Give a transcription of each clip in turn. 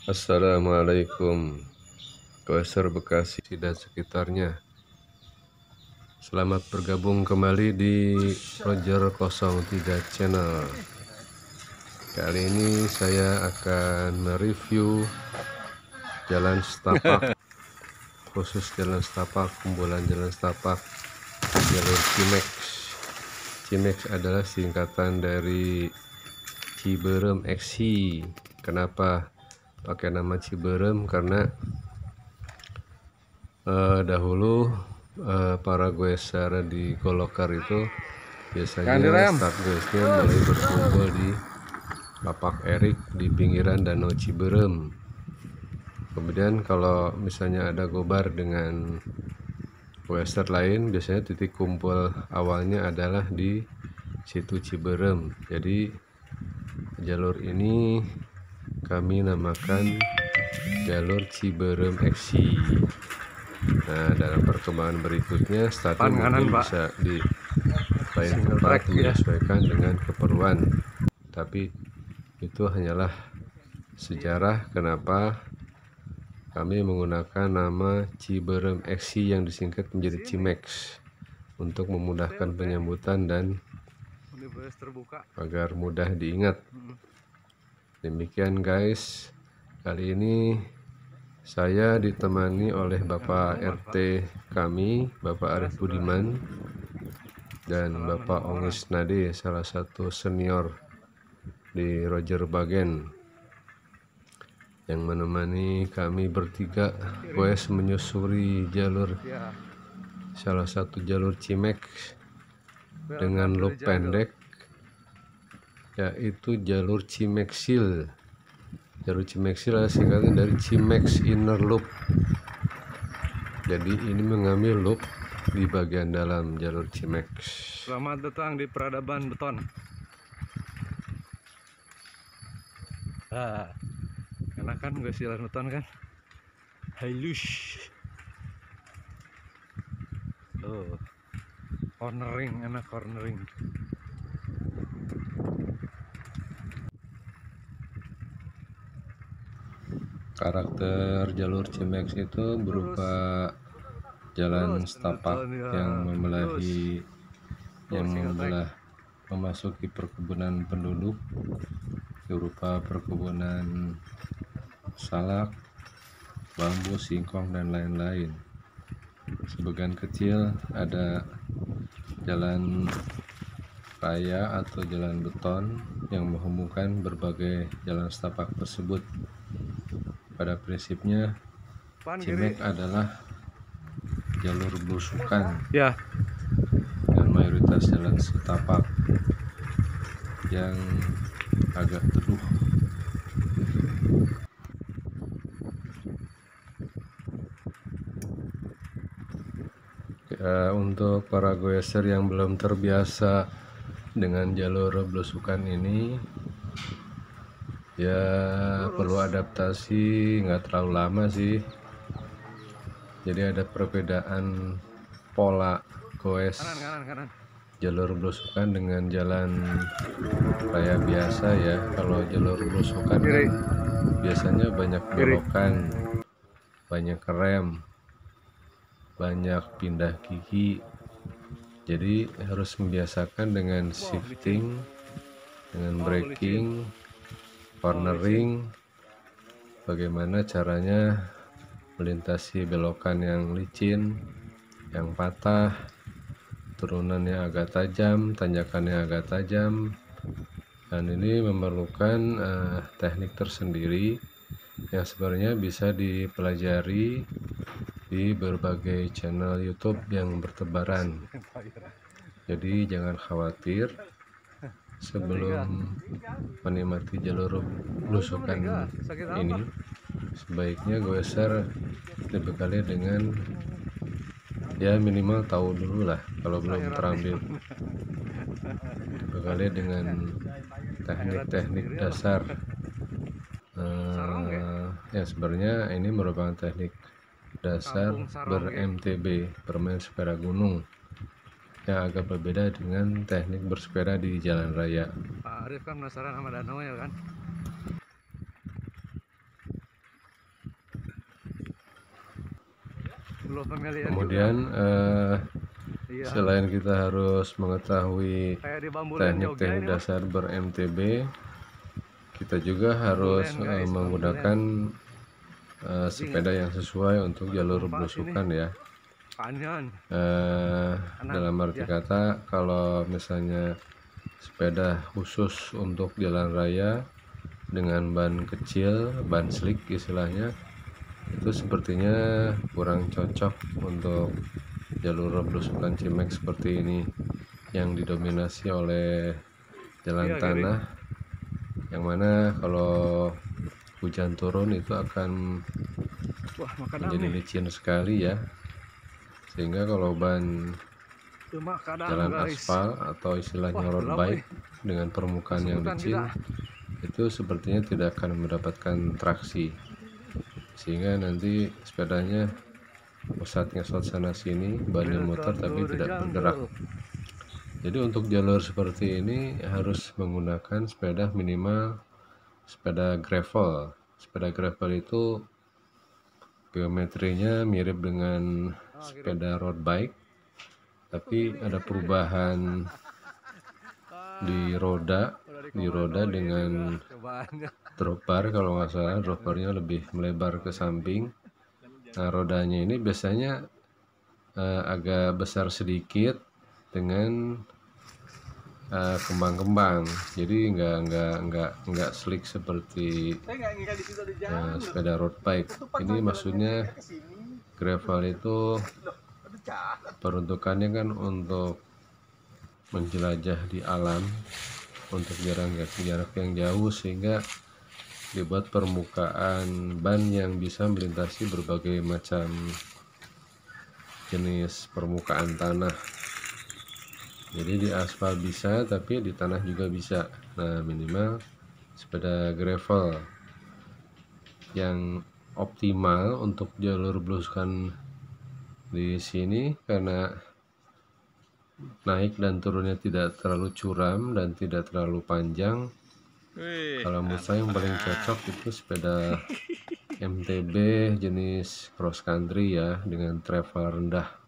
Assalamualaikum Goeser Bekasi dan sekitarnya. Selamat bergabung kembali di Roger 03 Channel. Kali ini saya akan mereview jalan setapak, khusus jalan setapak, kumpulan jalan setapak jalur Cimex. Cimex adalah singkatan dari Ciberem Exi. Kenapa pakai nama Ciberem? Karena dahulu para goeser di Golokar itu biasanya start goesnya mulai berkumpul di Lapak Erik di pinggiran Danau Ciberem. Kemudian kalau misalnya ada gobar dengan goeser lain, biasanya titik kumpul awalnya adalah di situ Ciberem. Jadi jalur ini kami namakan jalur Ciberem Exi. Nah, dalam perkembangan berikutnya startnya mungkin bisa di lain tempat menyesuaikan dengan keperluan. Tapi itu hanyalah sejarah kenapa kami menggunakan nama Ciberem Exi yang disingkat menjadi Cimex untuk memudahkan penyambutan dan agar mudah diingat. Demikian guys, kali ini saya ditemani oleh Bapak RT kami, Bapak Arif Budiman, dan Bapak Ongis Nade, salah satu senior di Roger Bagen, yang menemani kami bertiga goes menyusuri jalur, salah satu jalur Cimex dengan loop pendek, yaitu jalur Cimexil. Jalur Cimexil adalah singkatan dari Cimex Inner Loop. Jadi ini mengambil loop di bagian dalam jalur Cimex. Selamat datang di peradaban beton. Enak kan gue silan beton kan? Halus. Cornering, enak cornering. Karakter jalur Cimex itu berupa jalan setapak yang membelah memasuki perkebunan penduduk, berupa perkebunan salak, bambu, singkong, dan lain-lain. Sebagian kecil ada jalan raya atau jalan beton yang menghubungkan berbagai jalan setapak tersebut. Pada prinsipnya Cimex adalah jalur belusukan ya, dan mayoritas jalan setapak yang agak teduh. Untuk para goeser yang belum terbiasa dengan jalur belusukan ini, ya perlu adaptasi, nggak terlalu lama sih. Jadi ada perbedaan pola goes jalur belusukan dengan jalan raya biasa ya. Kalau jalur belusukan kan biasanya banyak belokan, banyak rem, banyak pindah gigi. Jadi harus membiasakan dengan shifting, dengan braking, cornering, bagaimana caranya melintasi belokan yang licin, yang patah, turunannya agak tajam, tanjakannya agak tajam. Dan ini memerlukan teknik tersendiri yang sebenarnya bisa dipelajari di berbagai channel YouTube yang bertebaran. Jadi jangan khawatir, sebelum menikmati jalur belusukan ini, sebaiknya goeser dibekali dengan ya minimal tahu dulu lah kalau belum terambil, bekali dengan teknik-teknik dasar. Ya sebenarnya ini merupakan teknik dasar ber-MTB, bermain sepeda gunung, yang agak berbeda dengan teknik bersepeda di jalan raya. Pak Arif kan penasaran sama danau ya kan. Belum familiar Kemudian iya. Selain kita harus mengetahui teknik-teknik ini, dasar ber-MTB, kita juga harus menggunakan sepeda yang sesuai untuk jalur belusukan ya. Dalam arti kata, kalau misalnya sepeda khusus untuk jalan raya dengan ban kecil, ban slick istilahnya, itu sepertinya kurang cocok untuk jalur belusukan Cimex seperti ini yang didominasi oleh jalan tanah, yang mana kalau hujan turun itu akan menjadi licin sekali ya, sehingga kalau ban jalan aspal atau istilahnya road bike dengan permukaan yang licin itu sepertinya tidak akan mendapatkan traksi, sehingga nanti sepedanya ngesot sana sini, bannya muter tapi tidak bergerak. Jadi untuk jalur seperti ini harus menggunakan sepeda minimal sepeda gravel. Sepeda gravel itu geometrinya mirip dengan sepeda road bike, tapi ada perubahan di roda dengan drop bar. Kalau nggak salah drop barnya lebih melebar ke samping. Nah, rodanya ini biasanya agak besar sedikit dengan kembang-kembang, jadi nggak slick seperti sepeda road bike. Ini maksudnya gravel itu peruntukannya kan untuk menjelajah di alam, untuk jarak yang jauh, sehingga dibuat permukaan ban yang bisa melintasi berbagai macam jenis permukaan tanah. Jadi di aspal bisa, tapi di tanah juga bisa. Nah, minimal sepeda gravel yang optimal untuk jalur belusukan di sini, karena naik dan turunnya tidak terlalu curam dan tidak terlalu panjang. Kalau menurut saya yang paling cocok itu sepeda MTB jenis cross country ya, dengan travel rendah.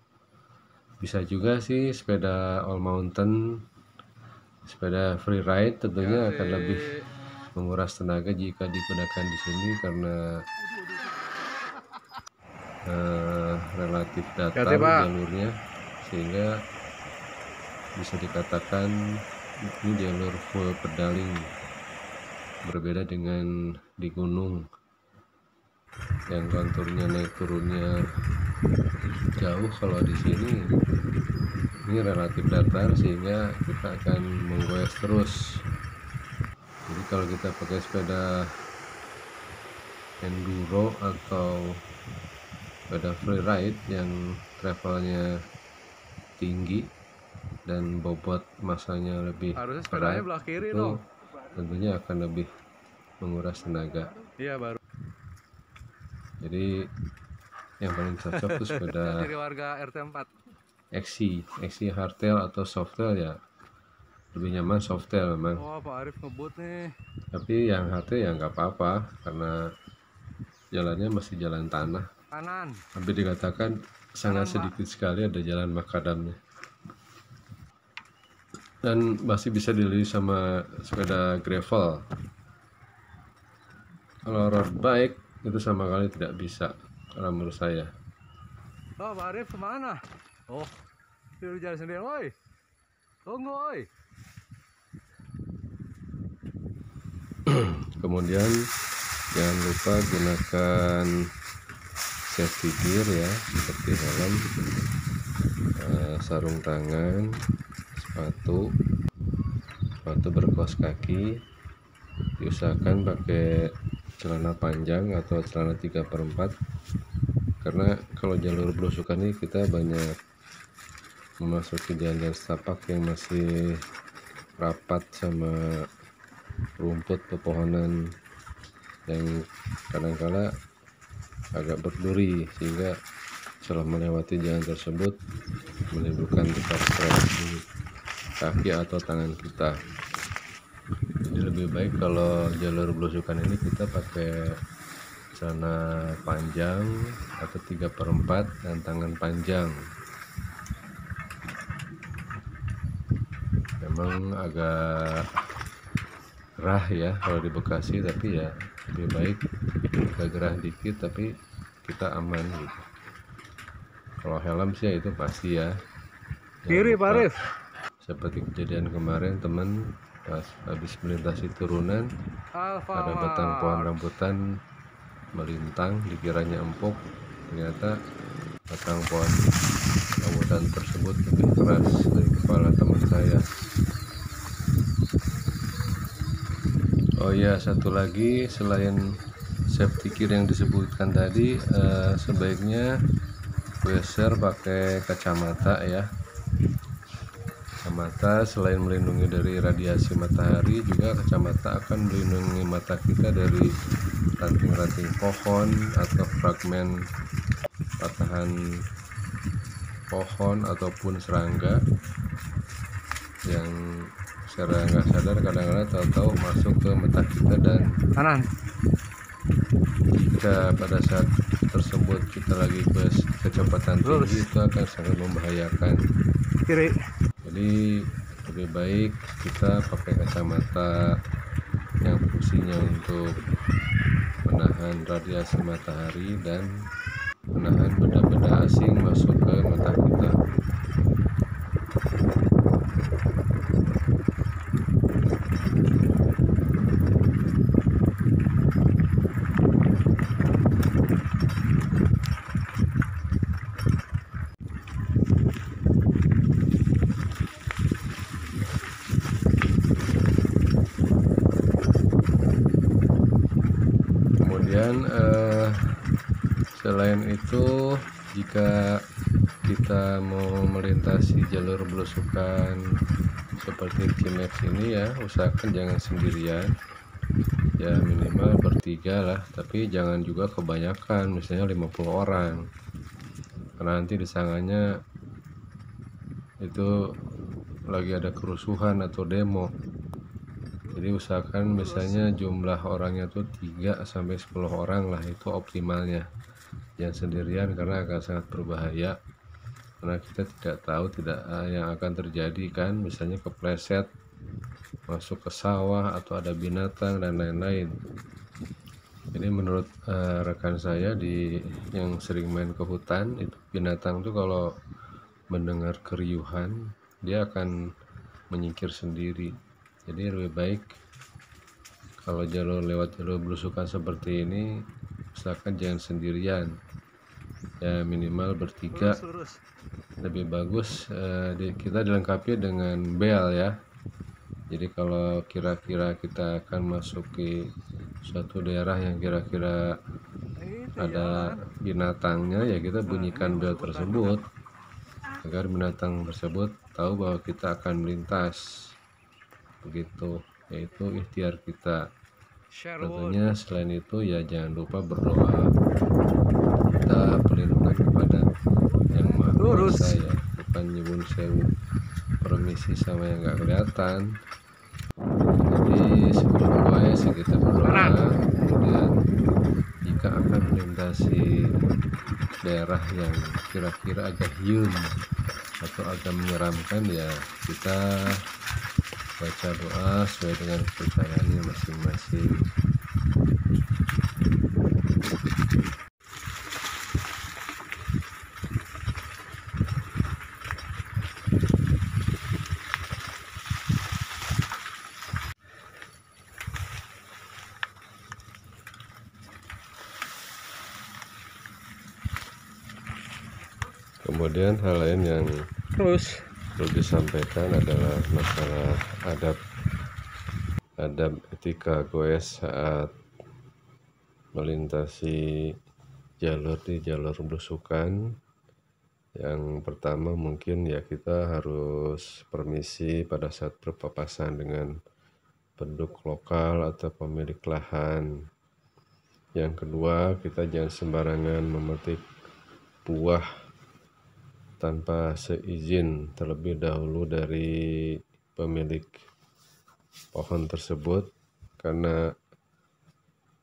Bisa juga sih sepeda all mountain, sepeda free ride, tentunya akan lebih menguras tenaga jika digunakan di sini karena relatif datar jalurnya, sehingga bisa dikatakan ini jalur full pedaling. Berbeda dengan di gunung yang konturnya naik turunnya jauh. Kalau di sini ini relatif datar, sehingga kita akan menggoes terus. Jadi kalau kita pakai sepeda enduro atau sepeda free ride yang travelnya tinggi dan bobot masanya lebih berat, itu tentunya akan lebih menguras tenaga. Iya, baru. Jadi yang paling cocok itu sepeda warga RT4 XC hardtail atau softail ya. Lebih nyaman softail memang. Oh, Pak Arif ngebut nih. Tapi yang hardtail ya nggak apa-apa, karena jalannya masih jalan tanah. Kanan. Hampir dikatakan sangat sedikit sekali ada jalan makadamnya. Dan masih bisa dilalui sama sepeda gravel. Kalau road bike itu sama kali tidak bisa, kalau menurut saya. Oh, Pak Arif kemana? Oh, dia jalan sendiri, woi. Tunggu, woi. Kemudian jangan lupa gunakan safety gear ya, seperti helm, sarung tangan, sepatu berkaos kaki. Diusahakan pakai celana panjang atau celana 3/4, karena kalau jalur belusukan ini kita banyak memasuki jalan setapak yang masih rapat sama rumput pepohonan yang kadangkala agak berduri, sehingga setelah melewati jalan tersebut menimbulkan luka stres di kaki atau tangan kita. Jadi lebih baik kalau jalur belusukan ini kita pakai celana panjang atau 3/4 dan tangan panjang. Memang agak gerah ya kalau di Bekasi, tapi ya lebih baik agak gerah dikit tapi kita aman gitu. Kalau helm sih ya itu pasti ya. Kiri Pak Arif. Seperti kejadian kemarin teman pas habis melintasi turunan, ada batang pohon rambutan melintang, dikiranya empuk, ternyata batang pohon rambutan tersebut lebih keras dari kepala teman saya. Oh ya, satu lagi selain safety gear yang disebutkan tadi, sebaiknya weser pakai kacamata ya. Kacamata selain melindungi dari radiasi matahari, juga kacamata akan melindungi mata kita dari ranting-ranting pohon atau fragmen patahan pohon ataupun serangga yang secara nggak sadar kadang-kadang tahu-tahu masuk ke mata kita, dan Kanan. jika pada saat tersebut kita lagi kecepatan tinggi, itu akan sangat membahayakan. Kiri. Jadi lebih baik kita pakai kacamata yang fungsinya untuk menahan radiasi matahari dan menahan benda-benda asing masuk ke mata kita. Kemudian selain itu, jika kita mau melintasi jalur belusukan seperti Cimex ini ya, usahakan jangan sendirian ya, minimal bertiga lah, tapi jangan juga kebanyakan, misalnya 50 orang, karena nanti disangkanya itu lagi ada kerusuhan atau demo. Jadi usahakan misalnya jumlah orangnya tuh 3-10 orang lah, itu optimalnya. Jangan sendirian karena akan sangat berbahaya, karena kita tidak tahu yang akan terjadi kan, misalnya kepleset masuk ke sawah atau ada binatang dan lain-lain. Jadi menurut rekan saya yang sering main ke hutan, itu binatang tuh kalau mendengar keriuhan dia akan menyingkir sendiri. Jadi lebih baik kalau lewat jalur belusukan seperti ini, usahakan jangan sendirian ya, minimal bertiga. Lebih bagus kita dilengkapi dengan bel ya. Jadi kalau kira-kira kita akan masuki suatu daerah yang kira-kira ada binatangnya, ya kita bunyikan bel tersebut agar binatang tersebut tahu bahwa kita akan melintas. Begitu, yaitu ikhtiar kita. Tentunya selain itu ya jangan lupa berdoa, minta perlindungan kepada Yang Maha Kuasa ya, bukan nyebun sewu permisi sama yang nggak kelihatan. Jadi sebelum doa sih kita berdoa, kemudian jika akan melintasi daerah yang kira-kira agak hiung atau agak menyeramkan, ya kita baca doa sesuai dengan kepercayaannya masing-masing. Kemudian hal lain yang perlu disampaikan adalah masalah adab etika goes saat melintasi jalur belusukan. Yang pertama mungkin ya kita harus permisi pada saat berpapasan dengan penduduk lokal atau pemilik lahan. Yang kedua, kita jangan sembarangan memetik buah tanpa seizin terlebih dahulu dari pemilik pohon tersebut, karena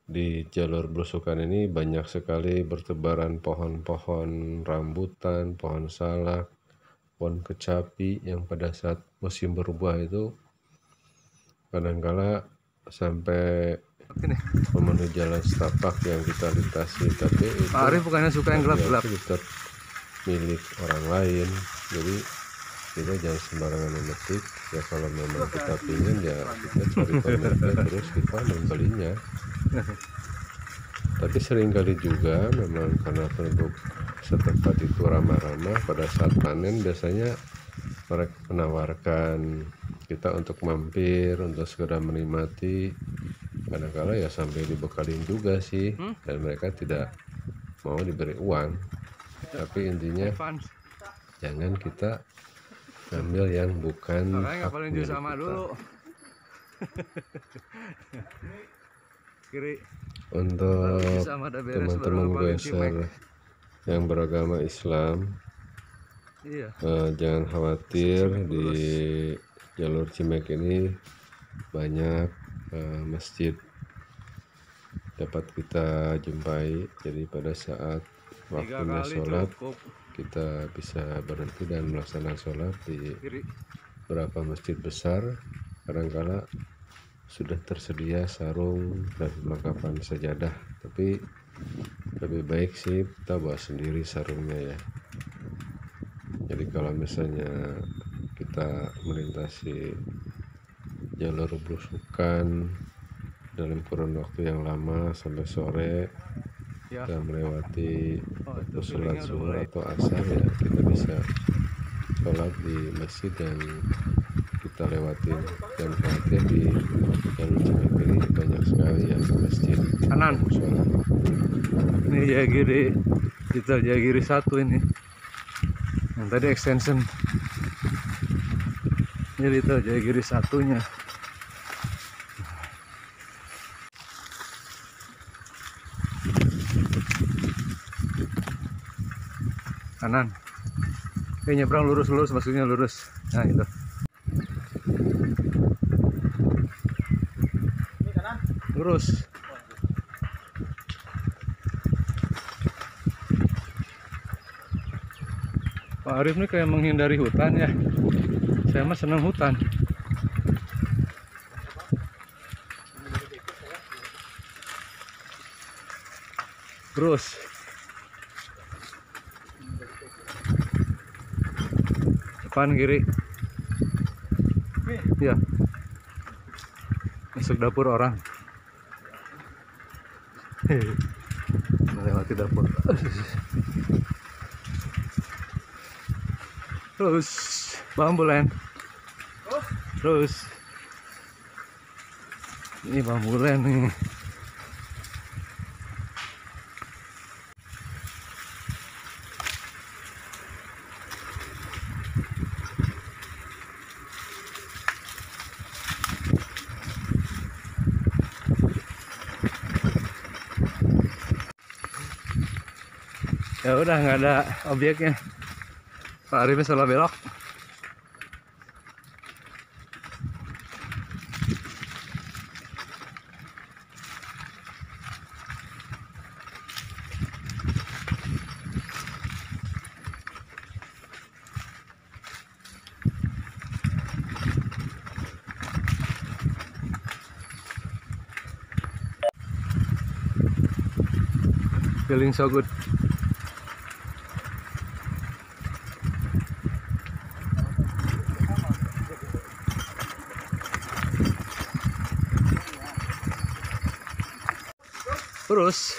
di jalur belusukan ini banyak sekali bertebaran pohon-pohon rambutan, pohon salak, pohon kecapi yang pada saat musim berbuah itu kadangkala sampai memenuhi jalan setapak yang kita lintasi. Tapi itu Pak Arif bukannya suka yang gelap-gelap. tetap milik orang lain, jadi kita jangan sembarangan memetik. Ya kalau memang kita pingin ya kita cari pemiliknya terus kita membelinya. Tapi seringkali juga memang karena penduduk setempat itu ramah-ramah, pada saat panen biasanya mereka menawarkan kita untuk mampir, untuk sekedar menikmati. Kadang-kala ya sampai dibekalin juga sih, dan mereka tidak mau diberi uang. Tapi intinya jangan kita ambil yang bukan hak milik kita. Kiri. Untuk teman-teman goeser yang beragama Islam, jangan khawatir, di jalur Cimek ini banyak masjid dapat kita jumpai. Jadi pada saat waktunya sholat kita bisa berhenti dan melaksanakan sholat di beberapa masjid besar. Kadangkala sudah tersedia sarung dan perlengkapan sajadah, tapi lebih baik sih kita bawa sendiri sarungnya ya. Jadi kalau misalnya kita melintasi jalur belusukan dalam kurun waktu yang lama sampai sore, kita melewati waktu sholat zuhur atau asar, ya kita bisa sholat di masjid yang kita lewatin. Dan khawatir di jalur Cimek ini banyak sekali yang masjid kanan. Ini Jayagiri, kita Jayagiri 1 ini. Yang tadi extension. Ini itu Jayagiri 1-nya. Kanan. Nyebrang lurus, maksudnya lurus. Nah itu. Lurus. Pak Arif ini kayak menghindari hutan ya. Saya mah senang hutan. Terus. Depan kiri. Ya. Masuk dapur orang. Melewati dapur. Terus bambulen. Terus ini bambulen nih. Ya udah, nggak ada objeknya. Pak Arifnya salah belok. Feeling so good. Terus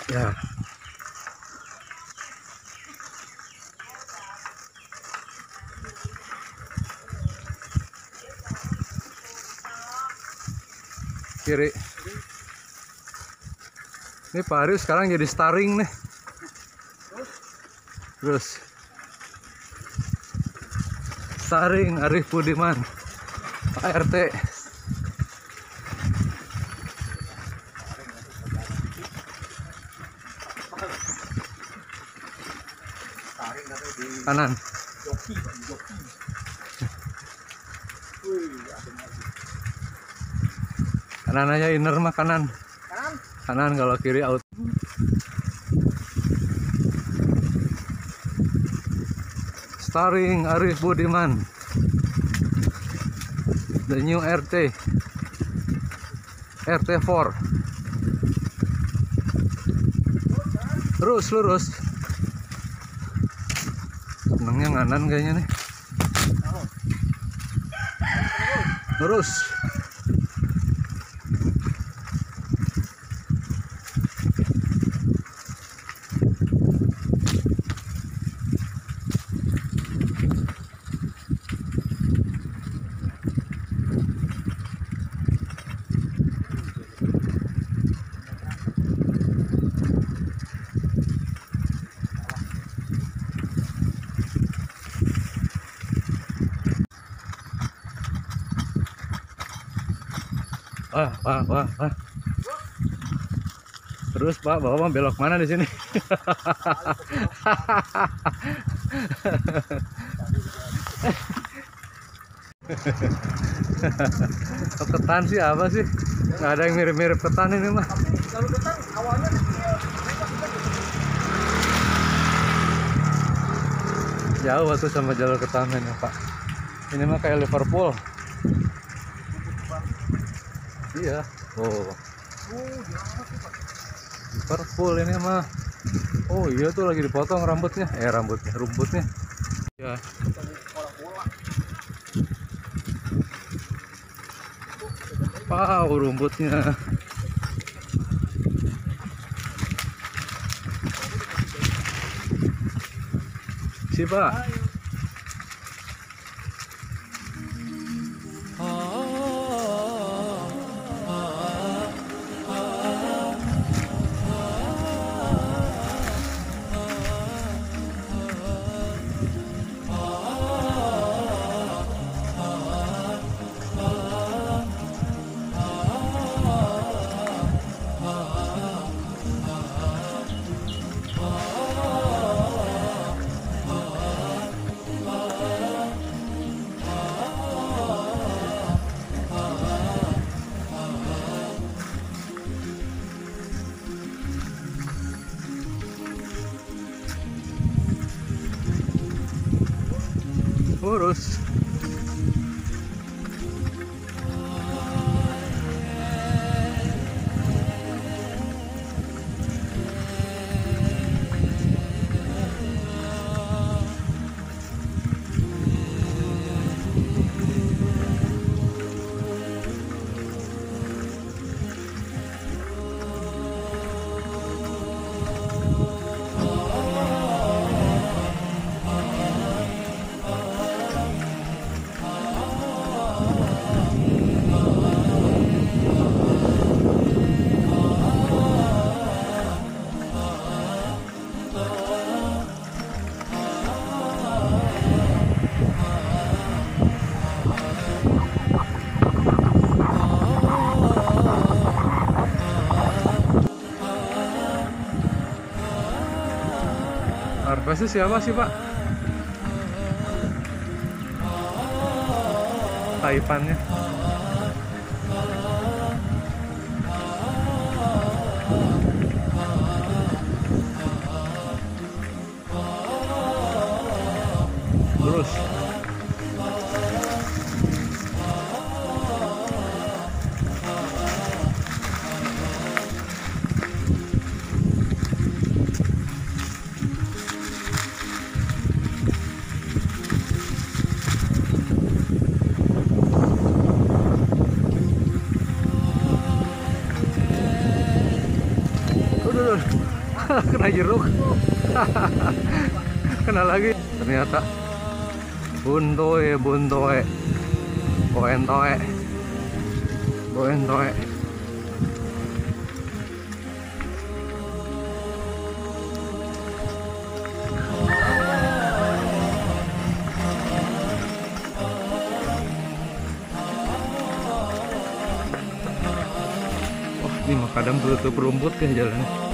ya kiri. Ini Pak Arif sekarang jadi starring nih. Terus starring Arif Budiman, Pak RT. Kanan. Kanan aja, inner mah kanan. Kanan kalau kiri out. Starring Arif Budiman, the new RT 4. Terus lurus. Senangnya nganan kayaknya nih. Lurus. Wah. Terus Pak, Bapak belok mana di sini? Ketan sih apa sih? Nggak ada yang mirip-mirip ketan ini mah. Kalau ketan awalnya Jauh tuh sama jalur ketannya Pak. Ini mah kayak Liverpool. Iya. Oh. Liverpool ini mah. Oh iya tuh lagi dipotong rumputnya. Rumputnya. Ya. Wow, rumputnya. Si Pak. Lurus. Arvesnya siapa sih Pak? Taipannya. Terus. Kena jeruk. Kena lagi ternyata. Buntoe. Boentoe. Ini makadam tutup rumput ya jalannya.